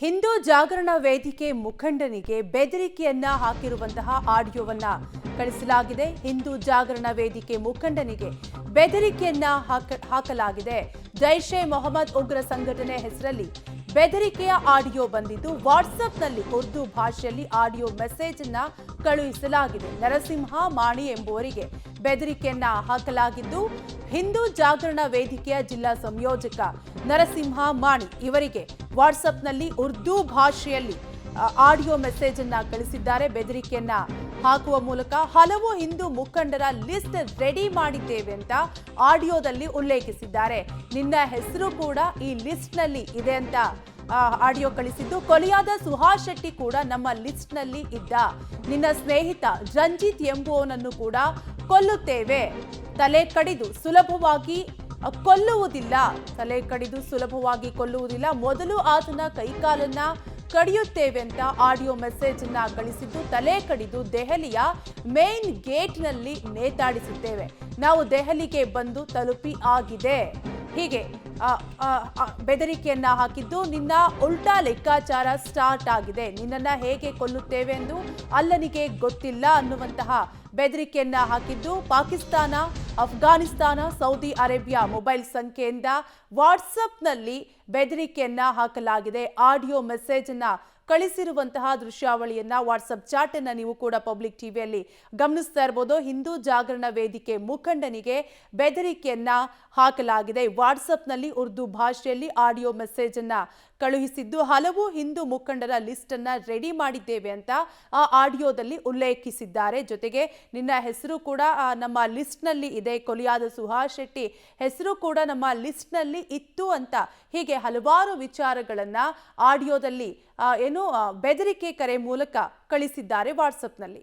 ಹಿಂದೂ ಜಾಗರಣ ವೇದಿಕೆ ಮುಖಂಡನಿಗೆ ಬೆದರಿಕೆಯನ್ನ ಹಾಕಿರುವಂತಹ ಆಡಿಯೋವನ್ನ ಕಳಿಸಲಾಗಿದೆ. ಹಿಂದೂ ಜಾಗರಣ ವೇದಿಕೆ ಮುಖಂಡನಿಗೆ ಬೆದರಿಕೆಯನ್ನ ಹಾಕಲಾಗಿದೆ. ಜೈಷೆ ಮೊಹಮ್ಮದ್ ಉಗ್ರ ಸಂಘಟನೆ ಹೆಸರಲ್ಲಿ ಬೆದರಿಕೆಯ ಆಡಿಯೋ ಬಂದಿದ್ದು ವಾಟ್ಸ್ಆಪ್ನಲ್ಲಿ ಉರ್ದು ಭಾಷೆಯಲ್ಲಿ ಆಡಿಯೋ ಮೆಸೇಜ್ ಅನ್ನ ಕಳುಹಿಸಲಾಗಿದೆ. ನರಸಿಂಹ ಮಾಣಿ ಎಂಬುವರಿಗೆ ಬೆದರಿಕೆಯನ್ನ ಹಾಕಲಾಗಿದ್ದು ಹಿಂದೂ ಜಾಗರಣ ವೇದಿಕೆಯ ಜಿಲ್ಲಾ ಸಂಯೋಜಕ ನರಸಿಂಹ ಮಾಣಿ ಇವರಿಗೆ ವಾಟ್ಸ್ಆಪ್ನಲ್ಲಿ ಉರ್ದು ಭಾಷೆಯಲ್ಲಿ ಆಡಿಯೋ ಮೆಸೇಜ್ ಅನ್ನ ಕಳಿಸಿದ್ದಾರೆ. ಬೆದರಿಕೆಯನ್ನ ಹಾಕುವ ಮೂಲಕ ಹಲವು ಹಿಂದೂ ಮುಖಂಡರ ಲಿಸ್ಟ್ ರೆಡಿ ಮಾಡಿದ್ದೇವೆ ಅಂತ ಆಡಿಯೋದಲ್ಲಿ ಉಲ್ಲೇಖಿಸಿದ್ದಾರೆ. ನಿನ್ನ ಹೆಸರು ಕೂಡ ಈ ಲಿಸ್ಟ್ ನಲ್ಲಿ ಇದೆ ಅಂತ ಆಡಿಯೋ ಕಳಿಸಿದ್ದು, ಕೊಲೆಯಾದ ಸುಹಾಸ್ ಶೆಟ್ಟಿ ಕೂಡ ನಮ್ಮ ಲಿಸ್ಟ್ ನಲ್ಲಿ ಇದ್ದ. ನಿನ್ನ ಸ್ನೇಹಿತ ರಂಜಿತ್ ಎಂಬುವನನ್ನು ಕೂಡ ಕೊಲ್ಲುತ್ತೇವೆ. ತಲೆ ಕಡಿದು ಸುಲಭವಾಗಿ ಕೊಲ್ಲುವುದಿಲ್ಲ. ಮೊದಲು ಆತನ ಕೈಕಾಲನ್ನ ಕಡಿಯುತ್ತೇವೆ ಅಂತ ಆಡಿಯೋ ಮೆಸೇಜ್ ಅನ್ನ ಕಳಿಸಿದ್ದು, ತಲೆ ಕಡಿದು ದೆಹಲಿಯ ಮೇನ್ ಗೇಟ್ ನಲ್ಲಿ ನೇತಾಡಿಸುತ್ತೇವೆ. ನಾವು ದೆಹಲಿಗೆ ಬಂದು ತಲುಪಿ ಆಗಿದೆ. ಹೀಗೆ ಬೆದರಿಕೆಯನ್ನ ಹಾಕಿದ್ದು, ನಿನ್ನ ಉಲ್ಟಾ ಲೆಕ್ಕಾಚಾರ ಸ್ಟಾರ್ಟ್ ಆಗಿದೆ. ನಿನ್ನನ್ನ ಹೇಗೆ ಕೊಲ್ಲುತ್ತೇವೆ ಎಂದು ಅಲ್ಲನಿಗೆ ಗೊತ್ತಿಲ್ಲ ಅನ್ನುವಂತಹ ಬೆದರಿಕೆಯನ್ನ ಹಾಕಿದ್ದು. Pakistan, Afghanistan, Saudi Arabia mobile ಸಂಖ್ಯೆಯಿಂದ ವಾಟ್ಸ್ಆಪ್ನಲ್ಲಿ ಬೆದರಿಕೆಯನ್ನ ಹಾಕಲಾಗಿದೆ. ಆಡಿಯೋ ಮೆಸೇಜ್ ಅನ್ನ ಕಳಿಸಿರುವಂತಹ ದೃಶ್ಯಾವಳಿಯನ್ನ, ವಾಟ್ಸ್ಆಪ್ ಚಾಟ್ ಅನ್ನ ನೀವು ಕೂಡ ಪಬ್ಲಿಕ್ ಟಿವಿಯಲ್ಲಿ ಗಮನಿಸ್ತಾ ಇರಬಹುದು. ಹಿಂದೂ ಜಾಗರಣ ವೇದಿಕೆ ಮುಖಂಡನಿಗೆ ಬೆದರಿಕೆಯನ್ನ ಹಾಕಲಾಗಿದೆ. ವಾಟ್ಸ್ಆಪ್ನಲ್ಲಿ ಉರ್ದು ಭಾಷೆಯಲ್ಲಿ ಆಡಿಯೋ ಮೆಸೇಜ್ ಅನ್ನ ಕಳುಹಿಸಿದ್ದು, ಹಲವು ಹಿಂದೂ ಮುಖಂಡರ ಲಿಸ್ಟ್ ಅನ್ನ ರೆಡಿ ಮಾಡಿದ್ದೇವೆ ಅಂತ ಆ ಆಡಿಯೋದಲ್ಲಿ ಉಲ್ಲೇಖಿಸಿದ್ದಾರೆ. ಜೊತೆಗೆ ನಿನ್ನ ಹೆಸರು ಕೂಡ ನಮ್ಮ ಲಿಸ್ಟ್ ನಲ್ಲಿ ಇದೆ, ಕೊಲೆಯಾದ ಸುಹಾಸ್ ಶೆಟ್ಟಿ ಹೆಸರು ಕೂಡ ನಮ್ಮ ಲಿಸ್ಟ್ ನಲ್ಲಿ ಇತ್ತು ಅಂತ ಹೀಗೆ ಹಲವಾರು ವಿಚಾರಗಳನ್ನ ಆಡಿಯೋದಲ್ಲಿ ಬೆದರಿಕೆ ಕರೆ ಮೂಲಕ ಕಳಿಸಿದ್ದಾರೆ ವಾಟ್ಸ್ಆಪ್ನಲ್ಲಿ.